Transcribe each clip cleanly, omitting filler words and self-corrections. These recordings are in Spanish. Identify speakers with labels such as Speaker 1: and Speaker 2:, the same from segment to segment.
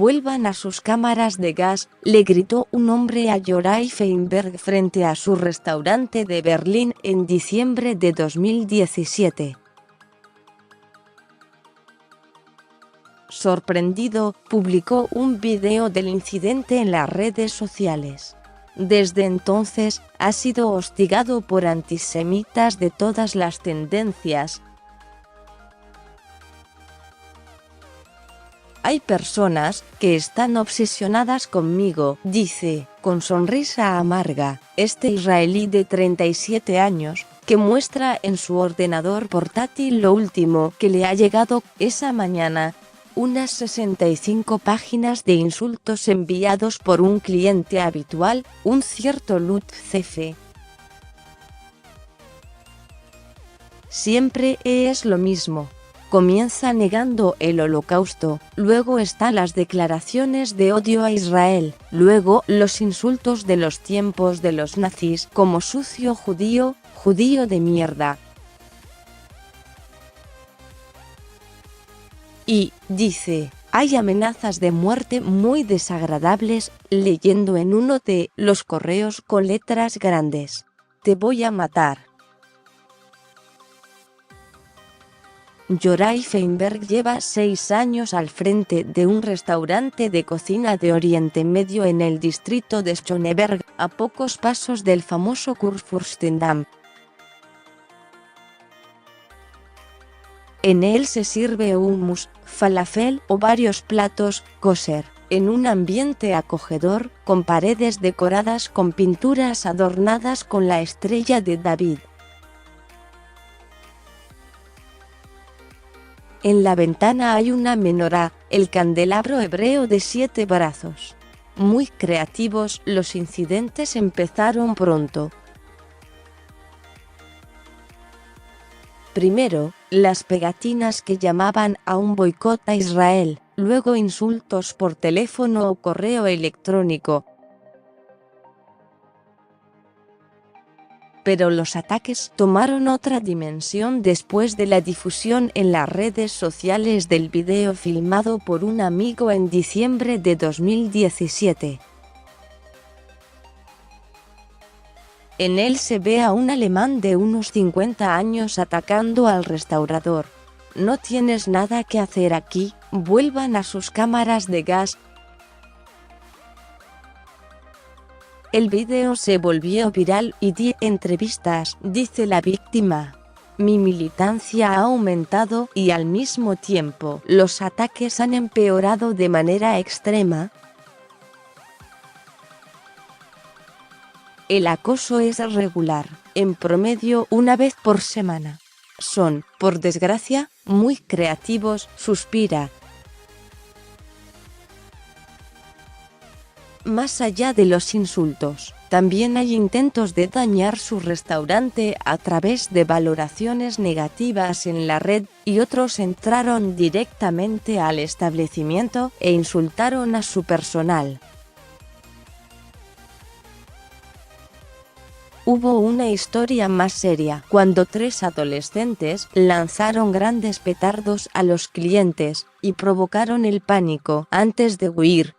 Speaker 1: vuelvan a sus cámaras de gas, le gritó un hombre a Yoray Feinberg frente a su restaurante de Berlín en diciembre de 2017. Sorprendido, publicó un video del incidente en las redes sociales. Desde entonces, ha sido hostigado por antisemitas de todas las tendencias. Hay personas que están obsesionadas conmigo, dice, con sonrisa amarga, este israelí de 37 años, que muestra en su ordenador portátil lo último que le ha llegado esa mañana. Unas 65 páginas de insultos enviados por un cliente habitual, un cierto Lutz Cefe. Siempre es lo mismo. Comienza negando el holocausto, luego están las declaraciones de odio a Israel, luego los insultos de los tiempos de los nazis como sucio judío, judío de mierda. Y, dice, hay amenazas de muerte muy desagradables, leyendo en uno de los correos con letras grandes. Te voy a matar. Yoray Feinberg lleva 6 años al frente de un restaurante de cocina de Oriente Medio en el distrito de Schöneberg, a pocos pasos del famoso Kurfürstendamm. En él se sirve hummus, falafel o varios platos kosher, en un ambiente acogedor, con paredes decoradas con pinturas adornadas con la estrella de David. En la ventana hay una menorá, el candelabro hebreo de 7 brazos. Muy creativos, los incidentes empezaron pronto. Primero, las pegatinas que llamaban a un boicot a Israel, luego insultos por teléfono o correo electrónico. Pero los ataques tomaron otra dimensión después de la difusión en las redes sociales del video filmado por un amigo en diciembre de 2017. En él se ve a un alemán de unos 50 años atacando al restaurador. No tienes nada que hacer aquí, vuelvan a sus cámaras de gas. El video se volvió viral y di entrevistas, dice la víctima. Mi militancia ha aumentado y al mismo tiempo los ataques han empeorado de manera extrema. El acoso es regular, en promedio una vez por semana. Son, por desgracia, muy creativos, suspira. Más allá de los insultos, también hay intentos de dañar su restaurante a través de valoraciones negativas en la red, y otros entraron directamente al establecimiento e insultaron a su personal. Hubo una historia más seria, cuando 3 adolescentes lanzaron grandes petardos a los clientes, y provocaron el pánico antes de huir.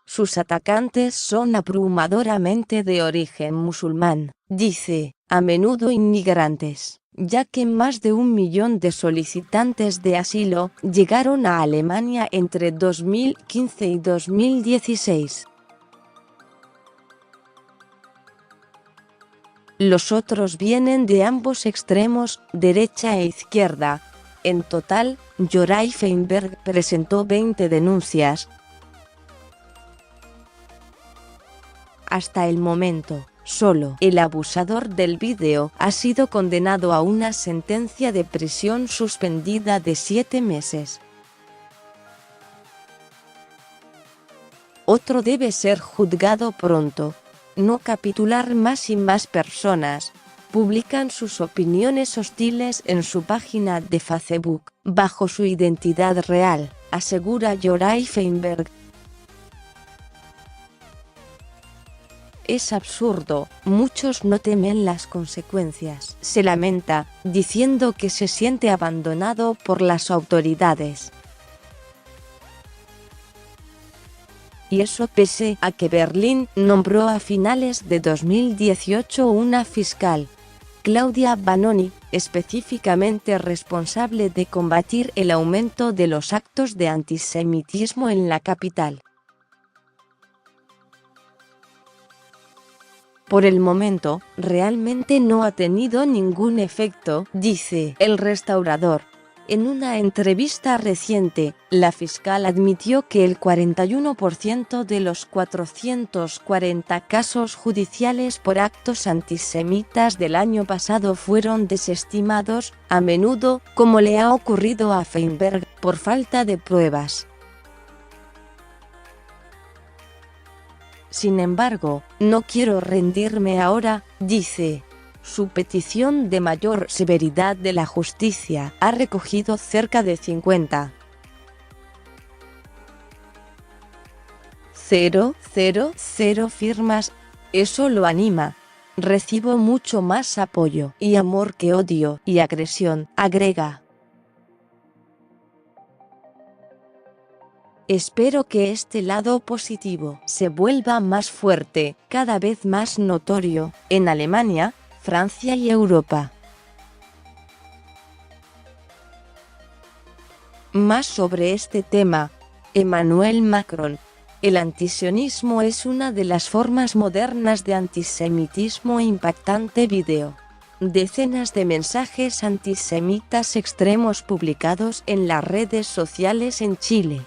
Speaker 1: Sus atacantes son abrumadoramente de origen musulmán, dice, a menudo inmigrantes, ya que más de 1 millón de solicitantes de asilo llegaron a Alemania entre 2015 y 2016. Los otros vienen de ambos extremos, derecha e izquierda. En total, Yoray Feinberg presentó 20 denuncias. Hasta el momento, solo el abusador del vídeo ha sido condenado a una sentencia de prisión suspendida de 7 meses. Otro debe ser juzgado pronto. No capitular. Más y más personas publican sus opiniones hostiles en su página de Facebook, bajo su identidad real, asegura Yoray Feinberg. Es absurdo, muchos no temen las consecuencias. Se lamenta, diciendo que se siente abandonado por las autoridades. Y eso pese a que Berlín nombró a finales de 2018 una fiscal, Claudia Vanoni, específicamente responsable de combatir el aumento de los actos de antisemitismo en la capital. Por el momento, realmente no ha tenido ningún efecto, dice el restaurador. En una entrevista reciente, la fiscal admitió que el 41% de los 440 casos judiciales por actos antisemitas del año pasado fueron desestimados, a menudo, como le ha ocurrido a Feinberg, por falta de pruebas. Sin embargo, no quiero rendirme ahora, dice. Su petición de mayor severidad de la justicia ha recogido cerca de 50.000 firmas. Eso lo anima. Recibo mucho más apoyo y amor que odio y agresión, agrega. Espero que este lado positivo se vuelva más fuerte, cada vez más notorio, en Alemania, Francia y Europa. Más sobre este tema, Emmanuel Macron. El antisionismo es una de las formas modernas de antisemitismo. Impactante video. Decenas de mensajes antisemitas extremos publicados en las redes sociales en Chile.